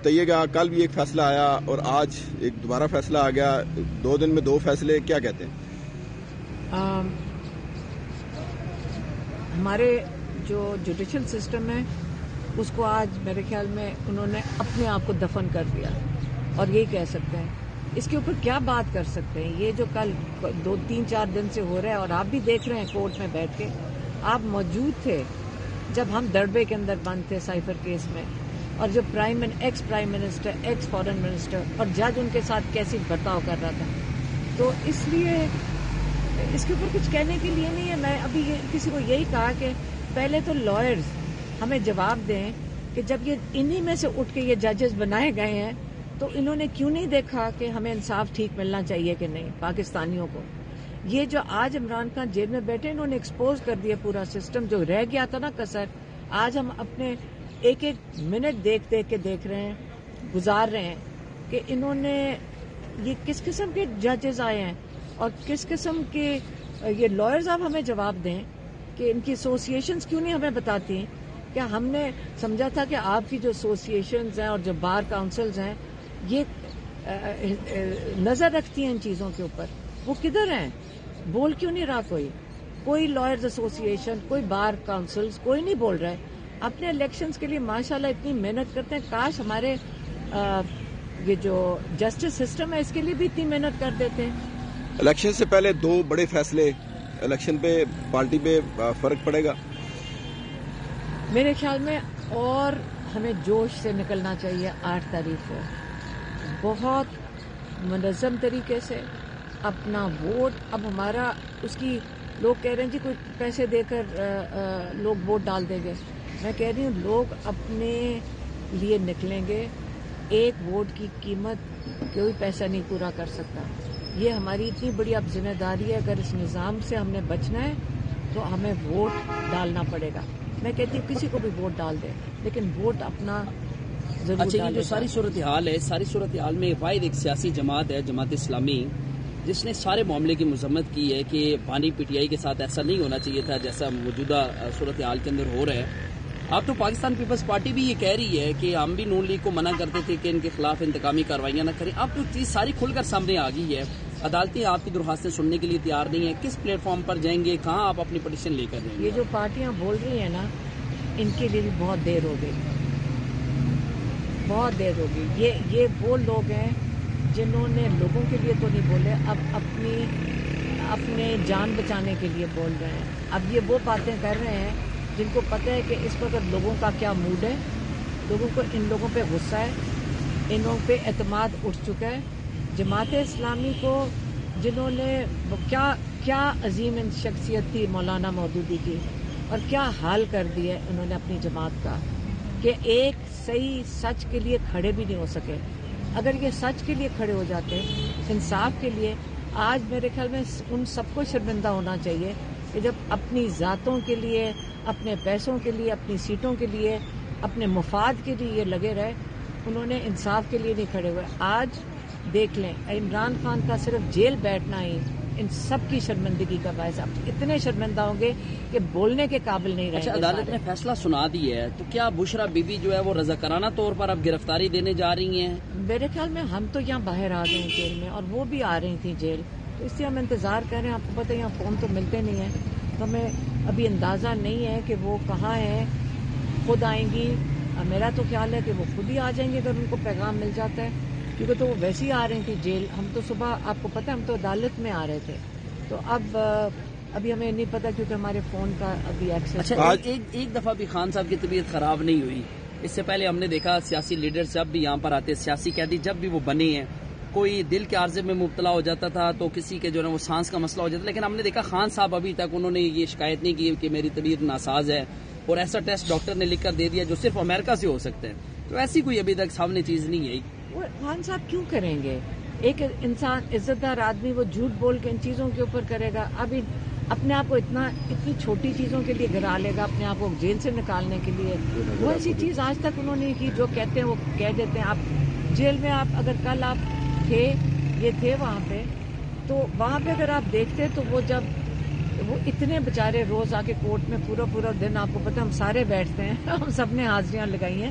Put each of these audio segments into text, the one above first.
بتائیے گا، کل بھی ایک فیصلہ آیا اور آج ایک دوبارہ فیصلہ آ گیا، 2 دن میں 2 فیصلے، کیا کہتے ہیں؟ ہمارے جو جوڈیشل سسٹم ہے اس کو آج میرے خیال میں انہوں نے اپنے آپ کو دفن کر دیا، اور یہی کہہ سکتے ہیں اس کے اوپر کیا بات کر سکتے ہیں. یہ جو کل 2-3-4 دن سے ہو رہا ہے، اور آپ بھی دیکھ رہے ہیں کورٹ میں بیٹھ کے، آپ موجود تھے جب ہم دربے کے اندر بند تھے سائفر کیس میں، اور جو ex prime minister, x foreign minister اور جج ان کے ساتھ کیسی برتاؤ کر رہا تھا. تو اس لیے اس کے اوپر کچھ کہنے کے لیے نہیں ہے. میں ابھی کسی کو یہی کہا کہ پہلے تو لائرز ہمیں جواب دیں کہ جب یہ انہی میں سے اٹھ کے یہ ججز بنائے گئے ہیں تو انہوں نے کیوں نہیں دیکھا کہ ہمیں انصاف ٹھیک ملنا چاہیے کہ نہیں پاکستانیوں کو. یہ جو آج عمران خان جیل میں بیٹھے، انہوں نے ایکسپوز کر دیا پورا سسٹم جو رہ گیا تھا نا کسر. آج ہم اپنے ایک منٹ دیکھ کے دیکھ رہے ہیں، گزار رہے ہیں کہ انہوں نے یہ کس قسم کے ججز آئے ہیں اور کس قسم کے یہ لائرز. آپ ہمیں جواب دیں کہ ان کی ایسوسیشنز کیوں نہیں ہمیں بتاتی ہیں. کیا ہم نے سمجھا تھا کہ آپ کی جو ایسوسیشنز ہیں اور جو بار کاؤنسلز ہیں یہ نظر رکھتی ہیں ان چیزوں کے اوپر؟ وہ کدھر ہیں؟ بول کیوں نہیں رہا کوئی لائرز ایسوسیشن، کوئی بار کاؤنسلز، کوئی نہیں بول رہا ہے. اپنے الیکشنز کے لیے ماشاءاللہ اتنی محنت کرتے ہیں. کاش ہمارے یہ جو جسٹس سسٹم ہے اس کے لیے بھی اتنی محنت کر دیتے ہیں. الیکشن سے پہلے 2 بڑے فیصلے، الیکشن پہ پارٹی پہ فرق پڑے گا میرے خیال میں. اور ہمیں جوش سے نکلنا چاہیے 8 تاریخ کو، بہت منظم طریقے سے اپنا ووٹ. اب ہمارا اس کی لوگ کہہ رہے ہیں جی کوئی پیسے دے کر لوگ ووٹ ڈال دیں گے. میں کہہ رہی ہوں لوگ اپنے لیے نکلیں گے. ایک ووٹ کی قیمت کوئی پیسہ نہیں پورا کر سکتا. یہ ہماری اتنی بڑی اب ذمہ داری ہے. اگر اس نظام سے ہم نے بچنا ہے تو ہمیں ووٹ ڈالنا پڑے گا. میں کہتی ہوں کسی کو بھی ووٹ ڈال دیں، لیکن ووٹ اپنا ضرور. اچھا، یہ جو ساری صورتحال ہے، ساری صورتحال میں واحد ایک سیاسی جماعت ہے، جماعت اسلامی، جس نے سارے معاملے کی مذمت کی ہے کہ بانی پی ٹی آئی کے ساتھ ایسا نہیں ہونا چاہیے تھا جیسا موجودہ صورتحال کے اندر ہو رہا ہے. اب تو پاکستان پیپلز پارٹی بھی یہ کہہ رہی ہے کہ ہم بھی نون لیگ کو منع کرتے تھے کہ ان کے خلاف انتقامی کارروائیاں نہ کریں. اب تو چیز ساری کھل کر سامنے آ گئی ہے. عدالتیں آپ کی درخواستیں سننے کے لیے تیار نہیں ہیں. کس پلیٹ فارم پر جائیں گے؟ کہاں آپ اپنی پٹیشن لے کر جائیں گے؟ یہ جو پارٹیاں بول رہی ہیں نا، ان کے لیے بھی بہت دیر ہو گئی، بہت دیر ہو گئی. یہ وہ لوگ ہیں جنہوں نے لوگوں کے لیے تو نہیں بولے، اب اپنے جان بچانے کے لیے بول رہے ہیں. اب یہ وہ باتیں کر رہے ہیں جن کو پتہ ہے کہ اس وقت لوگوں کا کیا موڈ ہے. لوگوں کو ان لوگوں پہ غصہ ہے، ان لوگوں پہ اعتماد اٹھ چکا ہے. جماعت اسلامی کو جنہوں نے کیا عظیم شخصیت تھی مولانا مودودی کی، اور کیا حال کر دیا انہوں نے اپنی جماعت کا کہ ایک صحیح سچ کے لیے کھڑے بھی نہیں ہو سکے. اگر یہ سچ کے لیے کھڑے ہو جاتے، انصاف کے لیے، آج میرے خیال میں ان سب کو شرمندہ ہونا چاہیے کہ جب اپنی ذاتوں کے لیے، اپنے پیسوں کے لیے، اپنی سیٹوں کے لیے، اپنے مفاد کے لیے یہ لگے رہے، انہوں نے انصاف کے لیے نہیں کھڑے ہوئے. آج دیکھ لیں عمران خان کا صرف جیل بیٹھنا ہی ان سب کی شرمندگی کا باعث. اب اتنے شرمندہ ہوں گے کہ بولنے کے قابل نہیں رہیں گے. اچھا، عدالت نے فیصلہ سنا دی ہے تو کیا بشرا بی بی جو ہے وہ رضاکارانہ طور پر اب گرفتاری دینے جا رہی ہیں؟ میرے خیال میں ہم تو یہاں باہر آ گئے ہیں جیل میں، اور وہ بھی آ رہی تھیں جیل، تو اس سے ہم انتظار کر رہے ہیں. آپ کو پتہ ہے یہاں فون تو ملتے نہیں ہیں، تو ہمیں ابھی اندازہ نہیں ہے کہ وہ کہاں ہیں. خود آئیں گی، میرا تو خیال ہے کہ وہ خود ہی آ جائیں گے اگر ان کو پیغام مل جاتا ہے، کیونکہ تو وہ ویسے ہی آ رہی تھی جیل. ہم تو صبح، آپ کو پتہ ہے ہم تو عدالت میں آ رہے تھے، تو ابھی ہمیں نہیں پتا کیونکہ ہمارے فون کا ابھی ایکسس. اچھا، ایک دفعہ بھی خان صاحب کی طبیعت خراب نہیں ہوئی؟ اس سے پہلے ہم نے دیکھا سیاسی لیڈر جب بھی یہاں پر آتے، سیاسی قیدی جب بھی وہ بنے ہیں، کوئی دل کے عارضے میں مبتلا ہو جاتا تھا تو کسی کے جو ہے وہ سانس کا مسئلہ ہو جاتا، لیکن ہم نے دیکھا خان صاحب ابھی تک انہوں نے یہ شکایت نہیں کی کہ میری طبیعت ناساز ہے، اور ایسا ٹیسٹ ڈاکٹر نے لکھ کر دے دیا جو صرف امریکہ سے ہو سکتا ہے. تو ایسی کوئی ابھی تک سامنے چیز نہیں ہے. وہ خان صاحب کیوں کریں گے؟ ایک انسان عزت دار آدمی وہ جھوٹ بول کے ان چیزوں کے اوپر کرے گا؟ ابھی اپنے آپ کو اتنی چھوٹی چیزوں کے لیے گرا لے گا اپنے آپ کو جیل سے نکالنے کے لیے. وہ ایسی چیز آج تک انہوں نے کی. جو کہتے ہیں وہ کہہ دیتے ہیں. آپ جیل میں اگر کل آپ تھے وہاں پہ، تو وہاں پہ اگر آپ دیکھتے تو وہ اتنے بےچارے روز آ کے کورٹ میں پورا دن، آپ کو پتہ ہم سارے بیٹھتے ہیں ہم سب نے حاضریاں لگائی ہیں.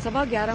11:15